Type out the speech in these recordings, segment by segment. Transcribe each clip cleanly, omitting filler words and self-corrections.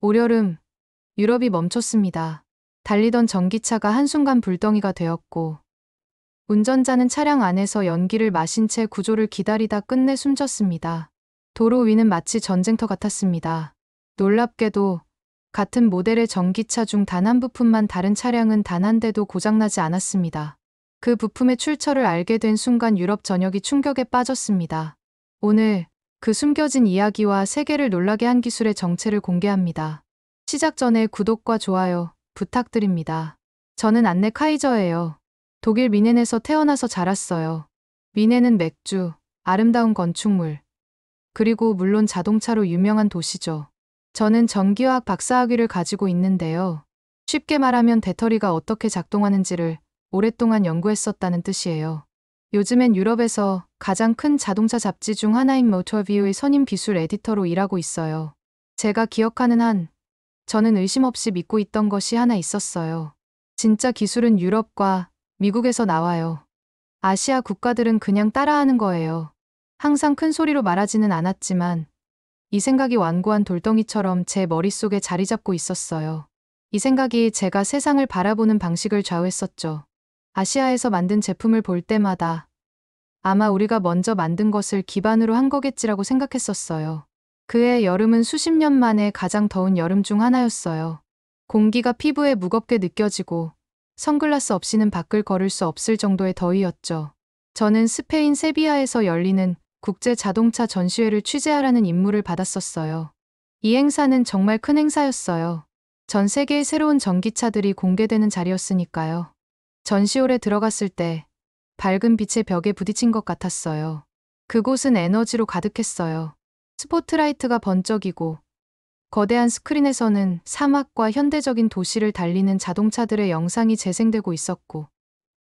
올여름 유럽이 멈췄습니다. 달리던 전기차가 한순간 불덩이가 되었고 운전자는 차량 안에서 연기를 마신 채 구조를 기다리다 끝내 숨졌습니다. 도로 위는 마치 전쟁터 같았습니다. 놀랍게도 같은 모델의 전기차 중 단 한 부품만 다른 차량은 단 한 대도 고장나지 않았습니다. 그 부품의 출처를 알게 된 순간 유럽 전역이 충격에 빠졌습니다. 오늘 그 숨겨진 이야기와 세계를 놀라게 한 기술의 정체를 공개합니다. 시작 전에 구독과 좋아요 부탁드립니다. 저는 안네 카이저예요. 독일 미넨에서 태어나서 자랐어요. 미넨은 맥주, 아름다운 건축물, 그리고 물론 자동차로 유명한 도시죠. 저는 전기화학 박사학위를 가지고 있는데요. 쉽게 말하면 배터리가 어떻게 작동하는지를 오랫동안 연구했었다는 뜻이에요. 요즘엔 유럽에서 가장 큰 자동차 잡지 중 하나인 모터뷰의 선임 기술 에디터로 일하고 있어요. 제가 기억하는 한, 저는 의심 없이 믿고 있던 것이 하나 있었어요. 진짜 기술은 유럽과 미국에서 나와요. 아시아 국가들은 그냥 따라하는 거예요. 항상 큰 소리로 말하지는 않았지만 이 생각이 완고한 돌덩이처럼 제 머릿속에 자리 잡고 있었어요. 이 생각이 제가 세상을 바라보는 방식을 좌우했었죠. 아시아에서 만든 제품을 볼 때마다 아마 우리가 먼저 만든 것을 기반으로 한 거겠지라고 생각했었어요. 그해 여름은 수십 년 만에 가장 더운 여름 중 하나였어요. 공기가 피부에 무겁게 느껴지고 선글라스 없이는 밖을 걸을 수 없을 정도의 더위였죠. 저는 스페인 세비야에서 열리는 국제 자동차 전시회를 취재하라는 임무를 받았었어요. 이 행사는 정말 큰 행사였어요. 전 세계의 새로운 전기차들이 공개되는 자리였으니까요. 전시홀에 들어갔을 때 밝은 빛의 벽에 부딪힌 것 같았어요. 그곳은 에너지로 가득했어요. 스포트라이트가 번쩍이고 거대한 스크린에서는 사막과 현대적인 도시를 달리는 자동차들의 영상이 재생되고 있었고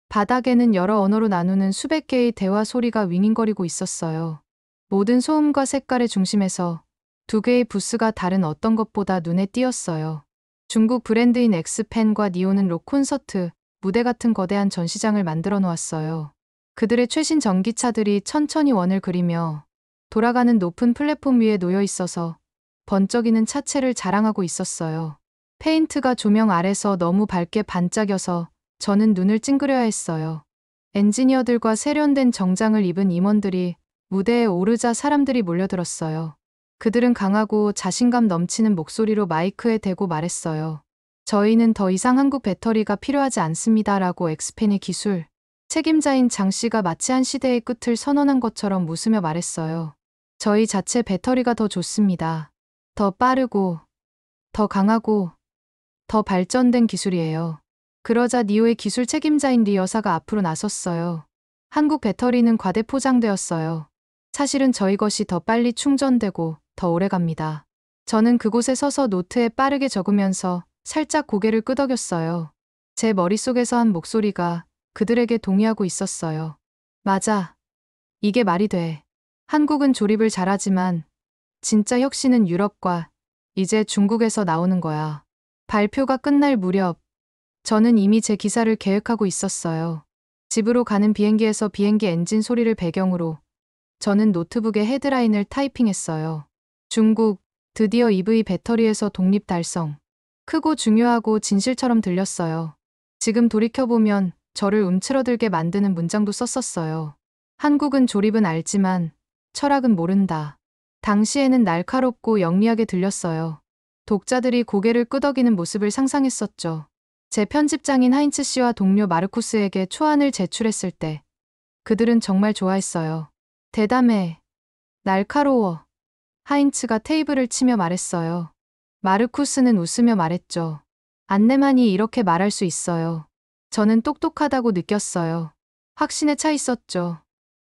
바닥에는 여러 언어로 나누는 수백 개의 대화 소리가 윙윙거리고 있었어요. 모든 소음과 색깔의 중심에서 두 개의 부스가 다른 어떤 것보다 눈에 띄었어요. 중국 브랜드인 엑스펜과 니오는 록 콘서트, 무대 같은 거대한 전시장을 만들어 놓았어요. 그들의 최신 전기차들이 천천히 원을 그리며 돌아가는 높은 플랫폼 위에 놓여 있어서 번쩍이는 차체를 자랑하고 있었어요. 페인트가 조명 아래서 너무 밝게 반짝여서 저는 눈을 찡그려야 했어요. 엔지니어들과 세련된 정장을 입은 임원들이 무대에 오르자 사람들이 몰려들었어요. 그들은 강하고 자신감 넘치는 목소리로 마이크에 대고 말했어요. 저희는 더 이상 한국 배터리가 필요하지 않습니다라고 엑스펜의 기술 책임자인 장 씨가 마치 한 시대의 끝을 선언한 것처럼 웃으며 말했어요. 저희 자체 배터리가 더 좋습니다. 더 빠르고, 더 강하고, 더 발전된 기술이에요. 그러자 니오의 기술 책임자인 리 여사가 앞으로 나섰어요. 한국 배터리는 과대 포장되었어요. 사실은 저희 것이 더 빨리 충전되고 더 오래 갑니다. 저는 그곳에 서서 노트에 빠르게 적으면서 살짝 고개를 끄덕였어요. 제 머릿속에서 한 목소리가 그들에게 동의하고 있었어요. 맞아. 이게 말이 돼. 한국은 조립을 잘하지만 진짜 혁신은 유럽과 이제 중국에서 나오는 거야. 발표가 끝날 무렵 저는 이미 제 기사를 계획하고 있었어요. 집으로 가는 비행기에서 비행기 엔진 소리를 배경으로 저는 노트북에 헤드라인을 타이핑했어요. 중국, 드디어 EV 배터리에서 독립 달성. 크고 중요하고 진실처럼 들렸어요. 지금 돌이켜보면 저를 움츠러들게 만드는 문장도 썼었어요. 한국은 조립은 알지만 철학은 모른다. 당시에는 날카롭고 영리하게 들렸어요. 독자들이 고개를 끄덕이는 모습을 상상했었죠. 제 편집장인 하인츠 씨와 동료 마르쿠스에게 초안을 제출했을 때 그들은 정말 좋아했어요. 대담해. 날카로워. 하인츠가 테이블을 치며 말했어요. 마르쿠스는 웃으며 말했죠. 안내만이 이렇게 말할 수 있어요. 저는 똑똑하다고 느꼈어요. 확신에 차 있었죠.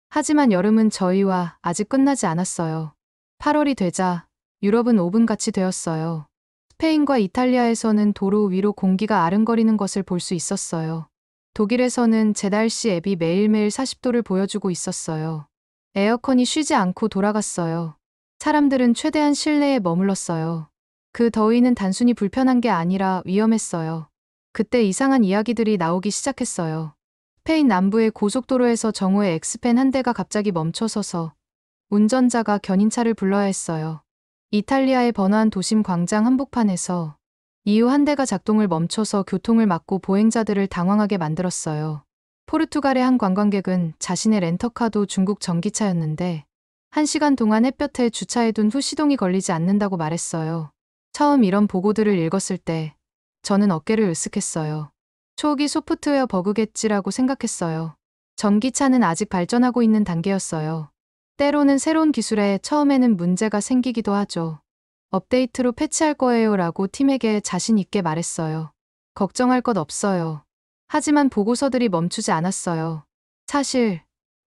하지만 여름은 저희와 아직 끝나지 않았어요. 8월이 되자 유럽은 오븐같이 되었어요. 스페인과 이탈리아에서는 도로 위로 공기가 아른거리는 것을 볼 수 있었어요. 독일에서는 제달시 앱이 매일매일 40도를 보여주고 있었어요. 에어컨이 쉬지 않고 돌아갔어요. 사람들은 최대한 실내에 머물렀어요. 그 더위는 단순히 불편한 게 아니라 위험했어요. 그때 이상한 이야기들이 나오기 시작했어요. 스페인 남부의 고속도로에서 정오에 엑스펜 한 대가 갑자기 멈춰서서 운전자가 견인차를 불러야 했어요. 이탈리아의 번화한 도심 광장 한복판에서 이후 한 대가 작동을 멈춰서 교통을 막고 보행자들을 당황하게 만들었어요. 포르투갈의 한 관광객은 자신의 렌터카도 중국 전기차였는데 1시간 동안 햇볕에 주차해둔 후 시동이 걸리지 않는다고 말했어요. 처음 이런 보고들을 읽었을 때 저는 어깨를 으쓱했어요. 초기 소프트웨어 버그겠지라고 생각했어요. 전기차는 아직 발전하고 있는 단계였어요. 때로는 새로운 기술에 처음에는 문제가 생기기도 하죠. 업데이트로 패치할 거예요 라고 팀에게 자신 있게 말했어요. 걱정할 것 없어요. 하지만 보고서들이 멈추지 않았어요. 사실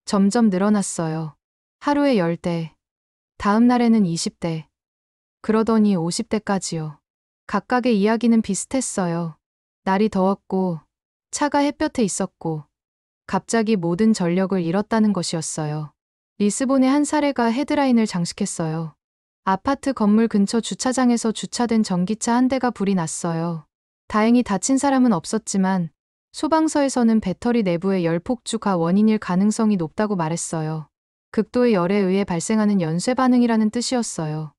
점점 늘어났어요. 하루에 10대, 다음 날에는 20대, 그러더니 50대까지요. 각각의 이야기는 비슷했어요. 날이 더웠고 차가 햇볕에 있었고 갑자기 모든 전력을 잃었다는 것이었어요. 리스본의 한 사례가 헤드라인을 장식했어요. 아파트 건물 근처 주차장에서 주차된 전기차 한 대가 불이 났어요. 다행히 다친 사람은 없었지만 소방서에서는 배터리 내부의 열 폭주가 원인일 가능성이 높다고 말했어요. 극도의 열에 의해 발생하는 연쇄 반응이라는 뜻이었어요.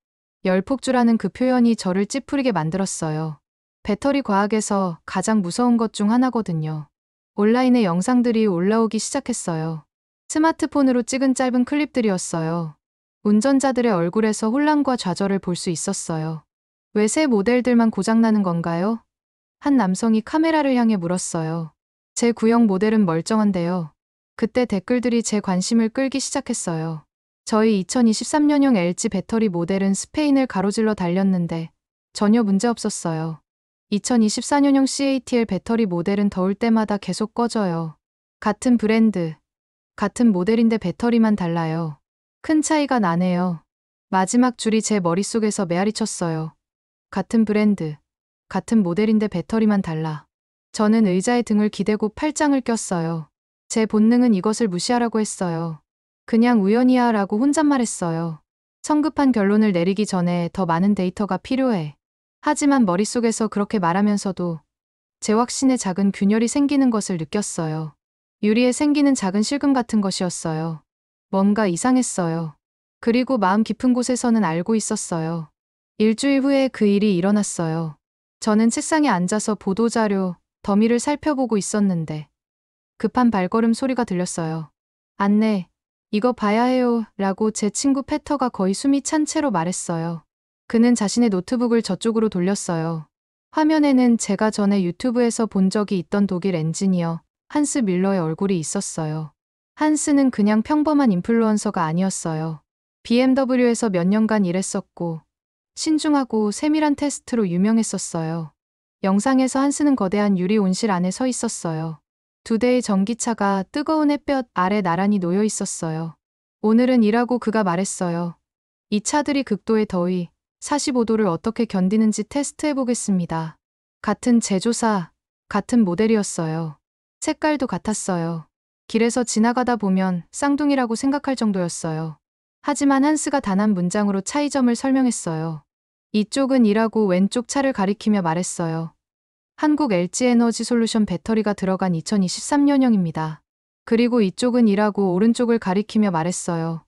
열 폭주라는 그 표현이 저를 찌푸리게 만들었어요. 배터리 과학에서 가장 무서운 것 중 하나거든요. 온라인에 영상들이 올라오기 시작했어요. 스마트폰으로 찍은 짧은 클립들이었어요. 운전자들의 얼굴에서 혼란과 좌절을 볼 수 있었어요. 왜 새 모델들만 고장나는 건가요? 한 남성이 카메라를 향해 물었어요. 제 구형 모델은 멀쩡한데요. 그때 댓글들이 제 관심을 끌기 시작했어요. 저희 2023년형 LG 배터리 모델은 스페인을 가로질러 달렸는데 전혀 문제 없었어요. 2024년형 CATL 배터리 모델은 더울 때마다 계속 꺼져요. 같은 브랜드, 같은 모델인데 배터리만 달라요. 큰 차이가 나네요. 마지막 줄이 제 머릿속에서 메아리 쳤어요. 같은 브랜드, 같은 모델인데 배터리만 달라. 저는 의자에 등을 기대고 팔짱을 꼈어요. 제 본능은 이것을 무시하라고 했어요. 그냥 우연이야 라고 혼잣말했어요. 성급한 결론을 내리기 전에 더 많은 데이터가 필요해. 하지만 머릿속에서 그렇게 말하면서도 제 확신에 작은 균열이 생기는 것을 느꼈어요. 유리에 생기는 작은 실금 같은 것이었어요. 뭔가 이상했어요. 그리고 마음 깊은 곳에서는 알고 있었어요. 일주일 후에 그 일이 일어났어요. 저는 책상에 앉아서 보도자료, 더미를 살펴보고 있었는데 급한 발걸음 소리가 들렸어요. 안내, 이거 봐야 해요 라고 제 친구 페터가 거의 숨이 찬 채로 말했어요. 그는 자신의 노트북을 저쪽으로 돌렸어요. 화면에는 제가 전에 유튜브에서 본 적이 있던 독일 엔지니어 한스 밀러의 얼굴이 있었어요. 한스는 그냥 평범한 인플루언서가 아니었어요. BMW에서 몇 년간 일했었고 신중하고 세밀한 테스트로 유명했었어요. 영상에서 한스는 거대한 유리 온실 안에 서 있었어요. 2대의 전기차가 뜨거운 햇볕 아래 나란히 놓여 있었어요. 오늘은 이라고 그가 말했어요. 이 차들이 극도의 더위, 45도를 어떻게 견디는지 테스트해보겠습니다. 같은 제조사, 같은 모델이었어요. 색깔도 같았어요. 길에서 지나가다 보면 쌍둥이라고 생각할 정도였어요. 하지만 한스가 단 한 문장으로 차이점을 설명했어요. 이쪽은 이라고 왼쪽 차를 가리키며 말했어요. 한국 LG에너지솔루션 배터리가 들어간 2023년형입니다. 그리고 이쪽은 이라고 오른쪽을 가리키며 말했어요.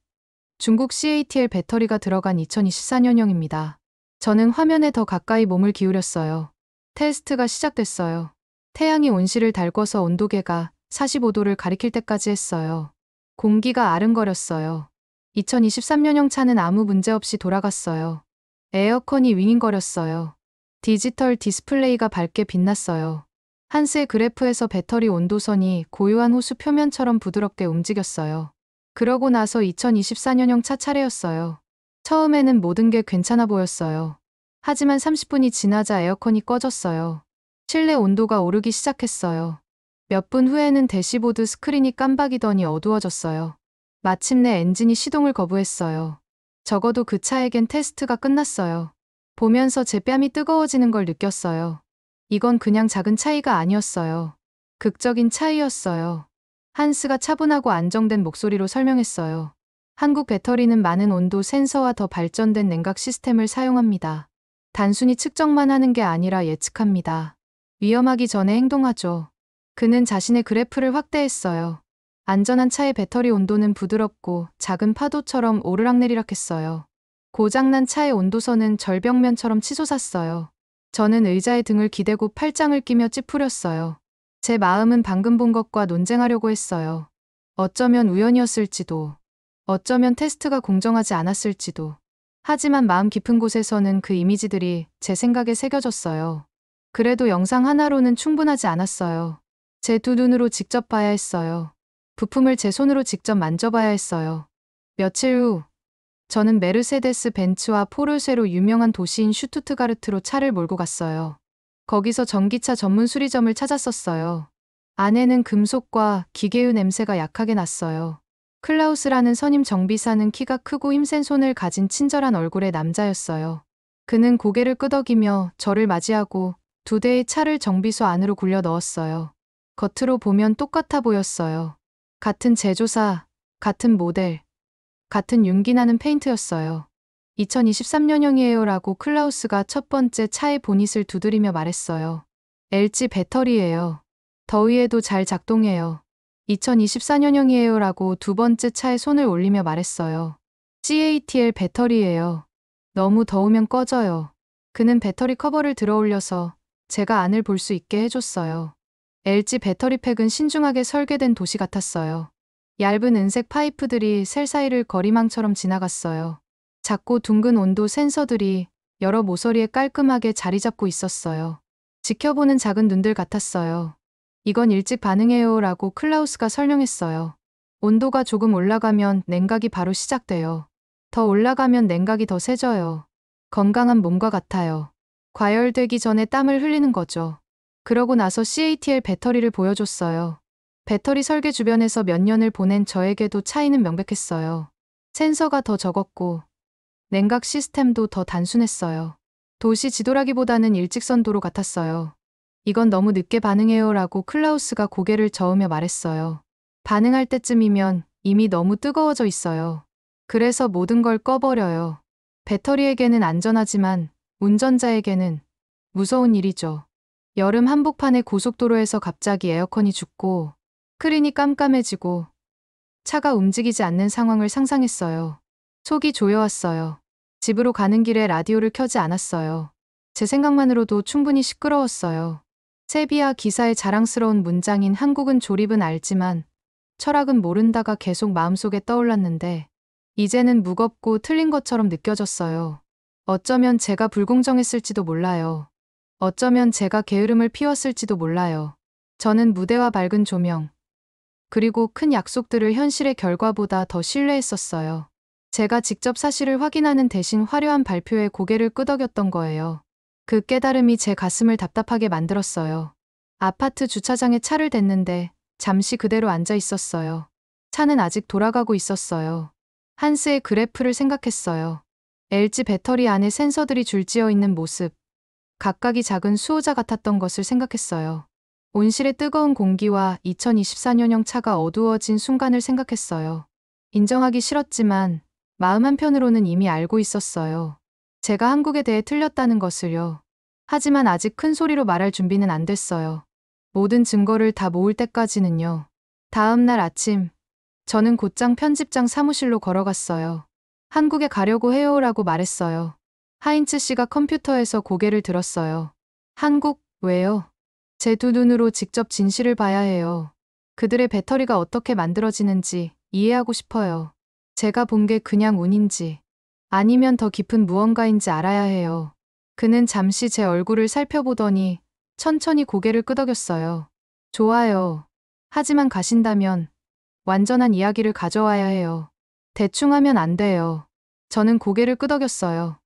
중국 CATL 배터리가 들어간 2024년형입니다. 저는 화면에 더 가까이 몸을 기울였어요. 테스트가 시작됐어요. 태양이 온실을 달궈서 온도계가 45도를 가리킬 때까지 했어요. 공기가 아른거렸어요. 2023년형 차는 아무 문제 없이 돌아갔어요. 에어컨이 윙윙거렸어요. 디지털 디스플레이가 밝게 빛났어요. 한스의 그래프에서 배터리 온도선이 고요한 호수 표면처럼 부드럽게 움직였어요. 그러고 나서 2024년형 차 차례였어요. 처음에는 모든 게 괜찮아 보였어요. 하지만 30분이 지나자 에어컨이 꺼졌어요. 실내 온도가 오르기 시작했어요. 몇 분 후에는 대시보드 스크린이 깜박이더니 어두워졌어요. 마침내 엔진이 시동을 거부했어요. 적어도 그 차에겐 테스트가 끝났어요. 보면서 제 뺨이 뜨거워지는 걸 느꼈어요. 이건 그냥 작은 차이가 아니었어요. 극적인 차이였어요. 한스가 차분하고 안정된 목소리로 설명했어요. 한국 배터리는 많은 온도 센서와 더 발전된 냉각 시스템을 사용합니다. 단순히 측정만 하는 게 아니라 예측합니다. 위험하기 전에 행동하죠. 그는 자신의 그래프를 확대했어요. 안전한 차의 배터리 온도는 부드럽고 작은 파도처럼 오르락내리락했어요. 고장난 차의 온도선은 절벽면처럼 치솟았어요. 저는 의자에 등을 기대고 팔짱을 끼며 찌푸렸어요. 제 마음은 방금 본 것과 논쟁하려고 했어요. 어쩌면 우연이었을지도, 어쩌면 테스트가 공정하지 않았을지도. 하지만 마음 깊은 곳에서는 그 이미지들이 제 생각에 새겨졌어요. 그래도 영상 하나로는 충분하지 않았어요. 제 두 눈으로 직접 봐야 했어요. 부품을 제 손으로 직접 만져봐야 했어요. 며칠 후, 저는 메르세데스 벤츠와 포르쉐로 유명한 도시인 슈투트가르트로 차를 몰고 갔어요. 거기서 전기차 전문 수리점을 찾았었어요. 안에는 금속과 기계유 냄새가 약하게 났어요. 클라우스라는 선임 정비사는 키가 크고 힘센 손을 가진 친절한 얼굴의 남자였어요. 그는 고개를 끄덕이며 저를 맞이하고 두 대의 차를 정비소 안으로 굴려 넣었어요. 겉으로 보면 똑같아 보였어요. 같은 제조사, 같은 모델, 같은 윤기나는 페인트였어요. 2023년형이에요 라고 클라우스가 첫 번째 차의 보닛을 두드리며 말했어요. LG 배터리예요. 더위에도 잘 작동해요. 2024년형이에요 라고 두 번째 차에 손을 올리며 말했어요. CATL 배터리예요. 너무 더우면 꺼져요. 그는 배터리 커버를 들어 올려서 제가 안을 볼 수 있게 해줬어요. LG 배터리팩은 신중하게 설계된 도시 같았어요. 얇은 은색 파이프들이 셀 사이를 거리망처럼 지나갔어요. 작고 둥근 온도 센서들이 여러 모서리에 깔끔하게 자리 잡고 있었어요. 지켜보는 작은 눈들 같았어요. 이건 일찍 반응해요 라고 클라우스가 설명했어요. 온도가 조금 올라가면 냉각이 바로 시작돼요. 더 올라가면 냉각이 더 세져요. 건강한 몸과 같아요. 과열되기 전에 땀을 흘리는 거죠. 그러고 나서 CATL 배터리를 보여줬어요. 배터리 설계 주변에서 몇 년을 보낸 저에게도 차이는 명백했어요. 센서가 더 적었고 냉각 시스템도 더 단순했어요. 도시 지도라기보다는 일직선 도로 같았어요. 이건 너무 늦게 반응해요 라고 클라우스가 고개를 저으며 말했어요. 반응할 때쯤이면 이미 너무 뜨거워져 있어요. 그래서 모든 걸 꺼버려요. 배터리에게는 안전하지만 운전자에게는 무서운 일이죠. 여름 한복판의 고속도로에서 갑자기 에어컨이 죽고 스크린이 깜깜해지고 차가 움직이지 않는 상황을 상상했어요. 속이 조여왔어요. 집으로 가는 길에 라디오를 켜지 않았어요. 제 생각만으로도 충분히 시끄러웠어요. 세비야 기사의 자랑스러운 문장인 한국은 조립은 알지만 철학은 모른다가 계속 마음속에 떠올랐는데 이제는 무겁고 틀린 것처럼 느껴졌어요. 어쩌면 제가 불공정했을지도 몰라요. 어쩌면 제가 게으름을 피웠을지도 몰라요. 저는 무대와 밝은 조명, 그리고 큰 약속들을 현실의 결과보다 더 신뢰했었어요. 제가 직접 사실을 확인하는 대신 화려한 발표에 고개를 끄덕였던 거예요. 그 깨달음이 제 가슴을 답답하게 만들었어요. 아파트 주차장에 차를 댔는데 잠시 그대로 앉아 있었어요. 차는 아직 돌아가고 있었어요. 한스의 그래프를 생각했어요. LG 배터리 안에 센서들이 줄지어 있는 모습, 각각이 작은 수호자 같았던 것을 생각했어요. 온실의 뜨거운 공기와 2024년형 차가 어두워진 순간을 생각했어요. 인정하기 싫었지만 마음 한편으로는 이미 알고 있었어요. 제가 한국에 대해 틀렸다는 것을요. 하지만 아직 큰 소리로 말할 준비는 안 됐어요. 모든 증거를 다 모을 때까지는요. 다음 날 아침, 저는 곧장 편집장 사무실로 걸어갔어요. 한국에 가려고 해요라고 말했어요. 하인츠 씨가 컴퓨터에서 고개를 들었어요. 한국, 왜요? 제 두 눈으로 직접 진실을 봐야 해요. 그들의 배터리가 어떻게 만들어지는지 이해하고 싶어요. 제가 본 게 그냥 운인지 아니면 더 깊은 무언가인지 알아야 해요. 그는 잠시 제 얼굴을 살펴보더니 천천히 고개를 끄덕였어요. 좋아요. 하지만 가신다면 완전한 이야기를 가져와야 해요. 대충 하면 안 돼요. 저는 고개를 끄덕였어요.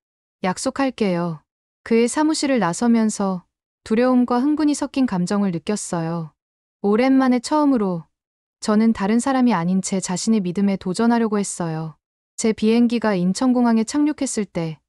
약속할게요. 그의 사무실을 나서면서 두려움과 흥분이 섞인 감정을 느꼈어요. 오랜만에 처음으로 저는 다른 사람이 아닌 제 자신의 믿음에 도전하려고 했어요. 제 비행기가 인천공항에 착륙했을 때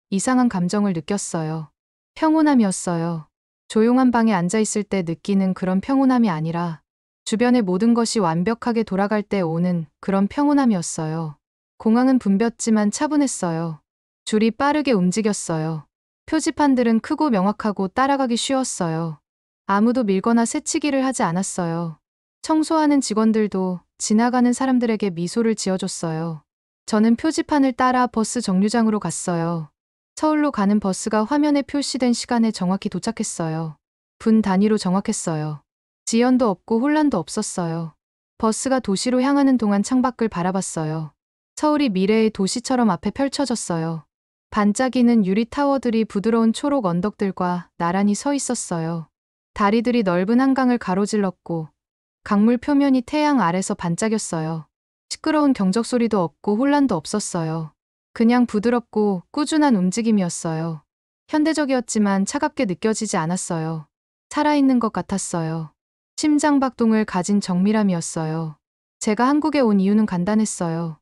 이상한 감정을 느꼈어요. 평온함이었어요. 조용한 방에 앉아 있을 때 느끼는 그런 평온함이 아니라 주변의 모든 것이 완벽하게 돌아갈 때 오는 그런 평온함이었어요. 공항은 붐볐지만 차분했어요. 줄이 빠르게 움직였어요. 표지판들은 크고 명확하고 따라가기 쉬웠어요. 아무도 밀거나 새치기를 하지 않았어요. 청소하는 직원들도 지나가는 사람들에게 미소를 지어줬어요. 저는 표지판을 따라 버스 정류장으로 갔어요. 서울로 가는 버스가 화면에 표시된 시간에 정확히 도착했어요. 분 단위로 정확했어요. 지연도 없고 혼란도 없었어요. 버스가 도시로 향하는 동안 창밖을 바라봤어요. 서울이 미래의 도시처럼 앞에 펼쳐졌어요. 반짝이는 유리 타워들이 부드러운 초록 언덕들과 나란히 서 있었어요. 다리들이 넓은 한강을 가로질렀고 강물 표면이 태양 아래서 반짝였어요. 시끄러운 경적 소리도 없고 혼란도 없었어요. 그냥 부드럽고 꾸준한 움직임이었어요. 현대적이었지만 차갑게 느껴지지 않았어요. 살아있는 것 같았어요. 심장박동을 가진 정밀함이었어요. 제가 한국에 온 이유는 간단했어요.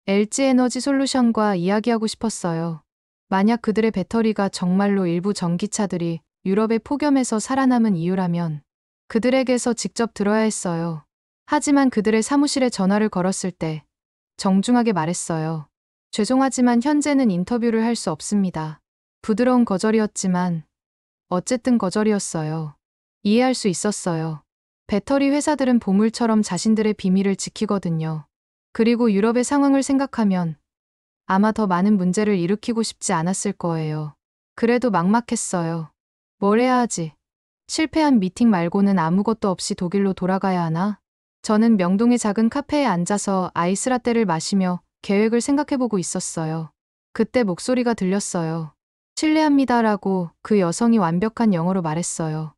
LG 에너지 솔루션과 이야기하고 싶었어요. 만약 그들의 배터리가 정말로 일부 전기차들이 유럽에 폭염에서 살아남은 이유라면 그들에게서 직접 들어야 했어요. 하지만 그들의 사무실에 전화를 걸었을 때 정중하게 말했어요. 죄송하지만 현재는 인터뷰를 할 수 없습니다. 부드러운 거절이었지만 어쨌든 거절이었어요. 이해할 수 있었어요. 배터리 회사들은 보물처럼 자신들의 비밀을 지키거든요. 그리고 유럽의 상황을 생각하면 아마 더 많은 문제를 일으키고 싶지 않았을 거예요. 그래도 막막했어요. 뭘 해야 하지? 실패한 미팅 말고는 아무것도 없이 독일로 돌아가야 하나? 저는 명동의 작은 카페에 앉아서 아이스라떼를 마시며 계획을 생각해보고 있었어요. 그때 목소리가 들렸어요. 실례합니다라고 그 여성이 완벽한 영어로 말했어요.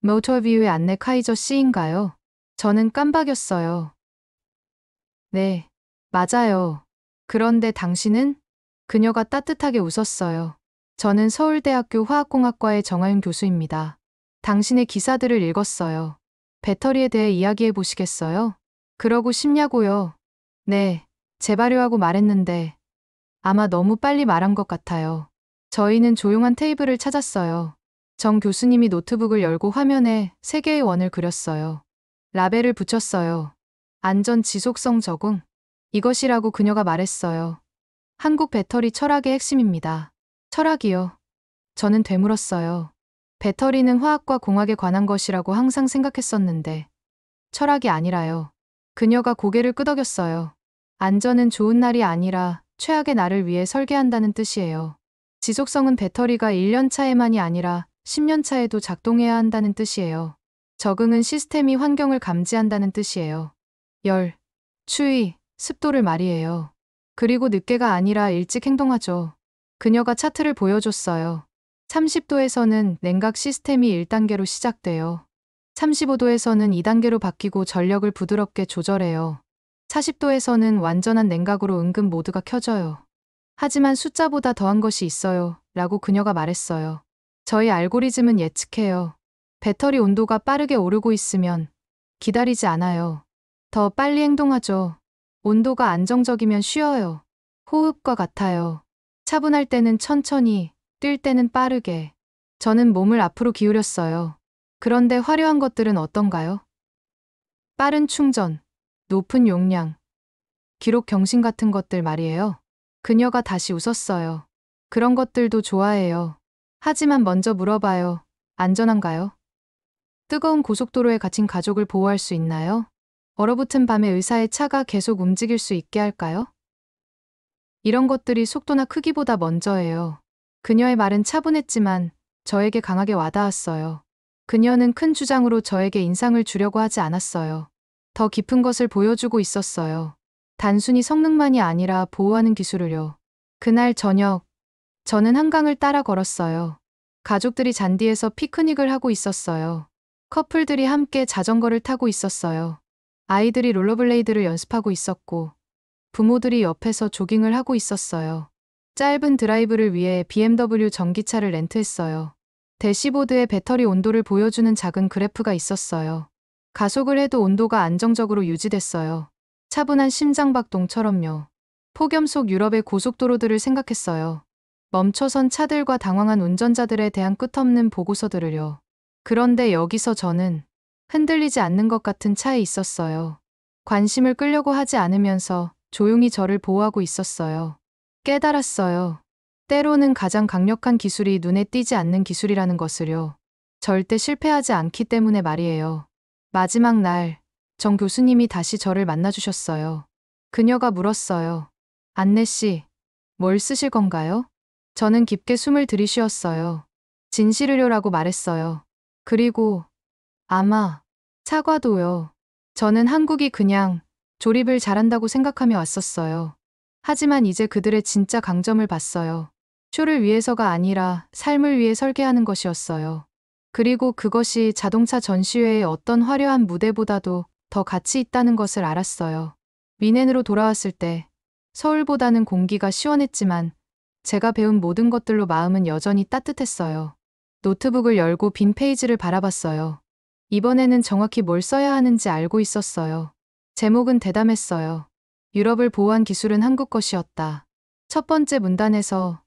모터뷰의 안내 카이저 씨인가요? 저는 깜박였어요. 네, 맞아요. 그런데 당신은? 그녀가 따뜻하게 웃었어요. 저는 서울대학교 화학공학과의 정하윤 교수입니다. 당신의 기사들을 읽었어요. 배터리에 대해 이야기해 보시겠어요? 그러고 싶냐고요? 네, 재발효하고 말했는데 아마 너무 빨리 말한 것 같아요. 저희는 조용한 테이블을 찾았어요. 정 교수님이 노트북을 열고 화면에 3개의 원을 그렸어요. 라벨을 붙였어요. 안전 지속성 적응. 이것이라고 그녀가 말했어요. 한국 배터리 철학의 핵심입니다. 철학이요. 저는 되물었어요. 배터리는 화학과 공학에 관한 것이라고 항상 생각했었는데 철학이 아니라요. 그녀가 고개를 끄덕였어요. 안전은 좋은 날이 아니라 최악의 날을 위해 설계한다는 뜻이에요. 지속성은 배터리가 1년 차에만이 아니라 10년 차에도 작동해야 한다는 뜻이에요. 적응은 시스템이 환경을 감지한다는 뜻이에요. 열, 추위, 습도를 말이에요. 그리고 늦게가 아니라 일찍 행동하죠. 그녀가 차트를 보여줬어요. 30도에서는 냉각 시스템이 1단계로 시작돼요. 35도에서는 2단계로 바뀌고 전력을 부드럽게 조절해요. 40도에서는 완전한 냉각으로 응급 모드가 켜져요. 하지만 숫자보다 더한 것이 있어요. 라고 그녀가 말했어요. 저희 알고리즘은 예측해요. 배터리 온도가 빠르게 오르고 있으면 기다리지 않아요. 더 빨리 행동하죠. 온도가 안정적이면 쉬어요. 호흡과 같아요. 차분할 때는 천천히, 뛸 때는 빠르게. 저는 몸을 앞으로 기울였어요. 그런데 화려한 것들은 어떤가요? 빠른 충전, 높은 용량, 기록 경신 같은 것들 말이에요. 그녀가 다시 웃었어요. 그런 것들도 좋아해요. 하지만 먼저 물어봐요. 안전한가요? 뜨거운 고속도로에 갇힌 가족을 보호할 수 있나요? 얼어붙은 밤에 의사의 차가 계속 움직일 수 있게 할까요? 이런 것들이 속도나 크기보다 먼저예요. 그녀의 말은 차분했지만 저에게 강하게 와닿았어요. 그녀는 큰 주장으로 저에게 인상을 주려고 하지 않았어요. 더 깊은 것을 보여주고 있었어요. 단순히 성능만이 아니라 보호하는 기술을요. 그날 저녁, 저는 한강을 따라 걸었어요. 가족들이 잔디에서 피크닉을 하고 있었어요. 커플들이 함께 자전거를 타고 있었어요. 아이들이 롤러블레이드를 연습하고 있었고, 부모들이 옆에서 조깅을 하고 있었어요. 짧은 드라이브를 위해 BMW 전기차를 렌트했어요. 대시보드에 배터리 온도를 보여주는 작은 그래프가 있었어요. 가속을 해도 온도가 안정적으로 유지됐어요. 차분한 심장박동처럼요. 폭염 속 유럽의 고속도로들을 생각했어요. 멈춰선 차들과 당황한 운전자들에 대한 끝없는 보고서들을요. 그런데 여기서 저는 흔들리지 않는 것 같은 차에 있었어요. 관심을 끌려고 하지 않으면서 조용히 저를 보호하고 있었어요. 깨달았어요. 때로는 가장 강력한 기술이 눈에 띄지 않는 기술이라는 것을요. 절대 실패하지 않기 때문에 말이에요. 마지막 날, 정 교수님이 다시 저를 만나주셨어요. 그녀가 물었어요. 안내 씨, 뭘 쓰실 건가요? 저는 깊게 숨을 들이쉬었어요. 진실의료라고 말했어요. 그리고 아마 사과도요. 저는 한국이 그냥 조립을 잘한다고 생각하며 왔었어요. 하지만 이제 그들의 진짜 강점을 봤어요. 쇼를 위해서가 아니라 삶을 위해 설계하는 것이었어요. 그리고 그것이 자동차 전시회의 어떤 화려한 무대보다도 더 가치 있다는 것을 알았어요. 미넨으로 돌아왔을 때 서울보다는 공기가 시원했지만 제가 배운 모든 것들로 마음은 여전히 따뜻했어요. 노트북을 열고 빈 페이지를 바라봤어요. 이번에는 정확히 뭘 써야 하는지 알고 있었어요. 제목은 대담했어요. 유럽을 보호한 기술은 한국 것이었다. 첫 번째 문단에서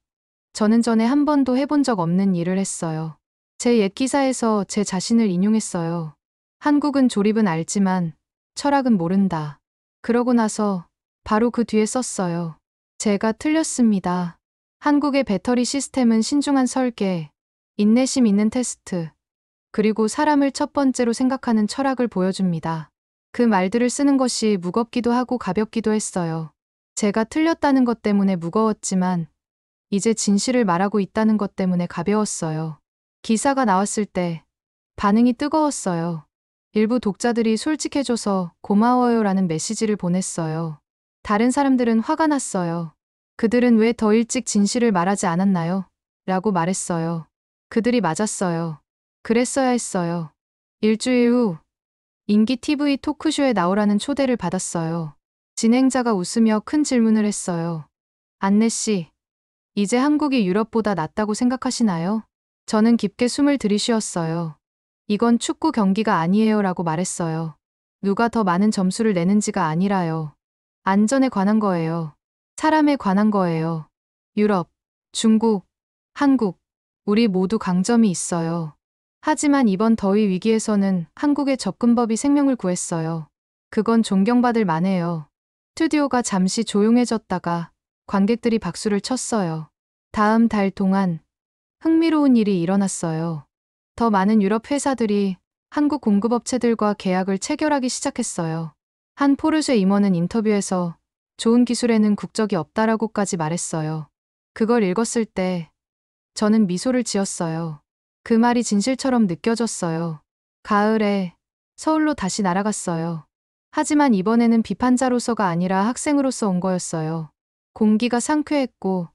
저는 전에 한 번도 해본 적 없는 일을 했어요. 제 옛 기사에서 제 자신을 인용했어요. 한국은 조립은 알지만 철학은 모른다. 그러고 나서 바로 그 뒤에 썼어요. 제가 틀렸습니다. 한국의 배터리 시스템은 신중한 설계, 인내심 있는 테스트, 그리고 사람을 첫 번째로 생각하는 철학을 보여줍니다. 그 말들을 쓰는 것이 무겁기도 하고 가볍기도 했어요. 제가 틀렸다는 것 때문에 무거웠지만 이제 진실을 말하고 있다는 것 때문에 가벼웠어요. 기사가 나왔을 때 반응이 뜨거웠어요. 일부 독자들이 솔직해줘서 고마워요라는 메시지를 보냈어요. 다른 사람들은 화가 났어요. 그들은 왜 더 일찍 진실을 말하지 않았나요? 라고 말했어요. 그들이 맞았어요. 그랬어야 했어요. 일주일 후 인기 TV 토크쇼에 나오라는 초대를 받았어요. 진행자가 웃으며 큰 질문을 했어요. 안내 씨, 이제 한국이 유럽보다 낫다고 생각하시나요? 저는 깊게 숨을 들이쉬었어요. 이건 축구 경기가 아니에요 라고 말했어요. 누가 더 많은 점수를 내는지가 아니라요. 안전에 관한 거예요. 사람에 관한 거예요. 유럽, 중국, 한국, 우리 모두 강점이 있어요. 하지만 이번 더위 위기에서는 한국의 접근법이 생명을 구했어요. 그건 존경받을 만해요. 스튜디오가 잠시 조용해졌다가 관객들이 박수를 쳤어요. 다음 달 동안 흥미로운 일이 일어났어요. 더 많은 유럽 회사들이 한국 공급업체들과 계약을 체결하기 시작했어요. 한 포르쉐 임원은 인터뷰에서 좋은 기술에는 국적이 없다라고까지 말했어요. 그걸 읽었을 때 저는 미소를 지었어요. 그 말이 진실처럼 느껴졌어요. 가을에 서울로 다시 날아갔어요. 하지만 이번에는 비판자로서가 아니라 학생으로서 온 거였어요. 공기가 상쾌했고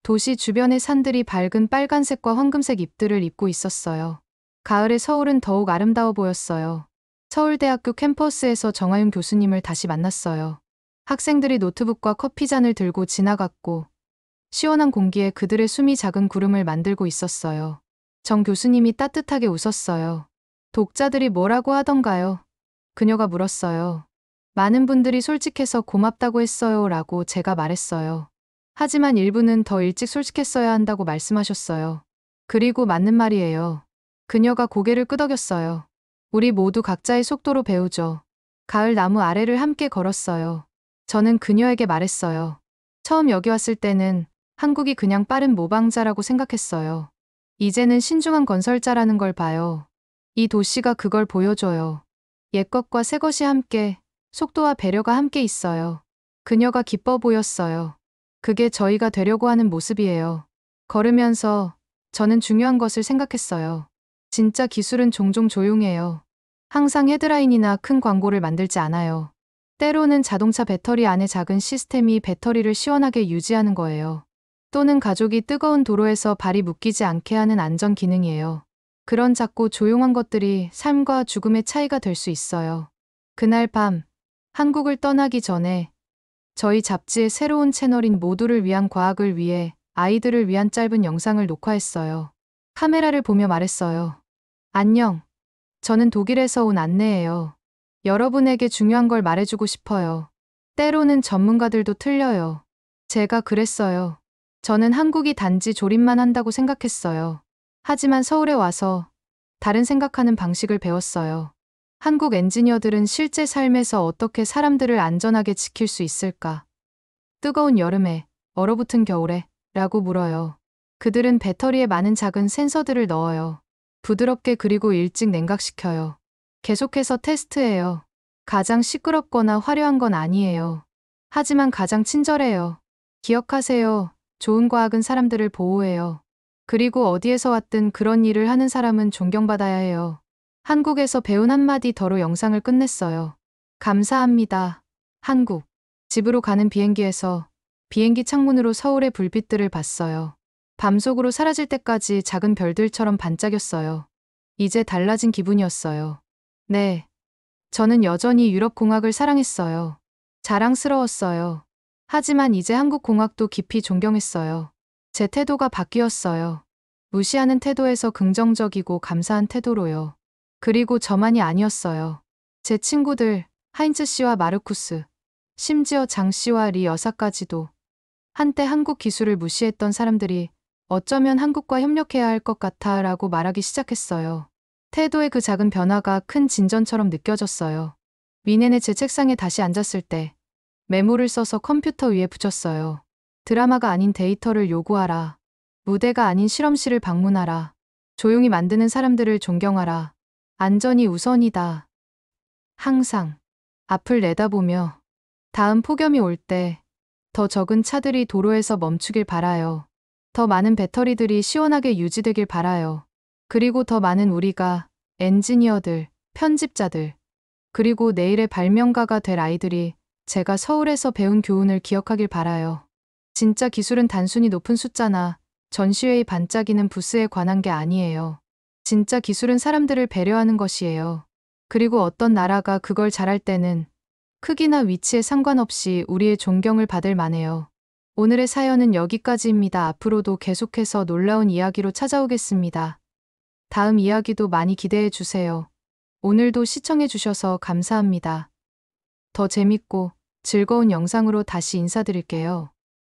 도시 주변의 산들이 밝은 빨간색과 황금색 잎들을 입고 있었어요. 가을의 서울은 더욱 아름다워 보였어요. 서울대학교 캠퍼스에서 정하윤 교수님을 다시 만났어요. 학생들이 노트북과 커피잔을 들고 지나갔고 시원한 공기에 그들의 숨이 작은 구름을 만들고 있었어요. 정 교수님이 따뜻하게 웃었어요. 독자들이 뭐라고 하던가요? 그녀가 물었어요. 많은 분들이 솔직해서 고맙다고 했어요 라고 제가 말했어요. 하지만 일부는 더 일찍 솔직했어야 한다고 말씀하셨어요. 그리고 맞는 말이에요. 그녀가 고개를 끄덕였어요. 우리 모두 각자의 속도로 배우죠. 가을 나무 아래를 함께 걸었어요. 저는 그녀에게 말했어요. 처음 여기 왔을 때는 한국이 그냥 빠른 모방자라고 생각했어요. 이제는 신중한 건설자라는 걸 봐요. 이 도시가 그걸 보여줘요. 옛것과 새것이 함께, 속도와 배려가 함께 있어요. 그녀가 기뻐 보였어요. 그게 저희가 되려고 하는 모습이에요. 걸으면서 저는 중요한 것을 생각했어요. 진짜 기술은 종종 조용해요. 항상 헤드라인이나 큰 광고를 만들지 않아요. 때로는 자동차 배터리 안에 작은 시스템이 배터리를 시원하게 유지하는 거예요. 또는 가족이 뜨거운 도로에서 발이 묶이지 않게 하는 안전 기능이에요. 그런 작고 조용한 것들이 삶과 죽음의 차이가 될 수 있어요. 그날 밤, 한국을 떠나기 전에 저희 잡지의 새로운 채널인 모두를 위한 과학을 위해 아이들을 위한 짧은 영상을 녹화했어요. 카메라를 보며 말했어요. 안녕. 저는 독일에서 온 안내예요. 여러분에게 중요한 걸 말해주고 싶어요. 때로는 전문가들도 틀려요. 제가 그랬어요. 저는 한국이 단지 조립만 한다고 생각했어요. 하지만 서울에 와서 다른 생각하는 방식을 배웠어요. 한국 엔지니어들은 실제 삶에서 어떻게 사람들을 안전하게 지킬 수 있을까? 뜨거운 여름에, 얼어붙은 겨울에, 라고 물어요. 그들은 배터리에 많은 작은 센서들을 넣어요. 부드럽게 그리고 일찍 냉각시켜요. 계속해서 테스트해요. 가장 시끄럽거나 화려한 건 아니에요. 하지만 가장 친절해요. 기억하세요. 좋은 과학은 사람들을 보호해요. 그리고 어디에서 왔든 그런 일을 하는 사람은 존경받아야 해요. 한국에서 배운 한마디 더로 영상을 끝냈어요. 감사합니다. 한국. 집으로 가는 비행기에서 비행기 창문으로 서울의 불빛들을 봤어요. 밤속으로 사라질 때까지 작은 별들처럼 반짝였어요. 이제 달라진 기분이었어요. 네. 저는 여전히 유럽 공학을 사랑했어요. 자랑스러웠어요. 하지만 이제 한국 공학도 깊이 존경했어요. 제 태도가 바뀌었어요. 무시하는 태도에서 긍정적이고 감사한 태도로요. 그리고 저만이 아니었어요. 제 친구들, 하인츠 씨와 마르쿠스, 심지어 장 씨와 리 여사까지도 한때 한국 기술을 무시했던 사람들이 어쩌면 한국과 협력해야 할 것 같아 라고 말하기 시작했어요. 태도의 그 작은 변화가 큰 진전처럼 느껴졌어요. 미네는 제 책상에 다시 앉았을 때 메모를 써서 컴퓨터 위에 붙였어요. 드라마가 아닌 데이터를 요구하라. 무대가 아닌 실험실을 방문하라. 조용히 만드는 사람들을 존경하라. 안전이 우선이다. 항상 앞을 내다보며 다음 폭염이 올 때 더 적은 차들이 도로에서 멈추길 바라요. 더 많은 배터리들이 시원하게 유지되길 바라요. 그리고 더 많은 우리가 엔지니어들, 편집자들, 그리고 내일의 발명가가 될 아이들이 제가 서울에서 배운 교훈을 기억하길 바라요. 진짜 기술은 단순히 높은 숫자나 전시회의 반짝이는 부스에 관한 게 아니에요. 진짜 기술은 사람들을 배려하는 것이에요. 그리고 어떤 나라가 그걸 잘할 때는 크기나 위치에 상관없이 우리의 존경을 받을 만해요. 오늘의 사연은 여기까지입니다. 앞으로도 계속해서 놀라운 이야기로 찾아오겠습니다. 다음 이야기도 많이 기대해 주세요. 오늘도 시청해 주셔서 감사합니다. 더 재밌고 즐거운 영상으로 다시 인사드릴게요.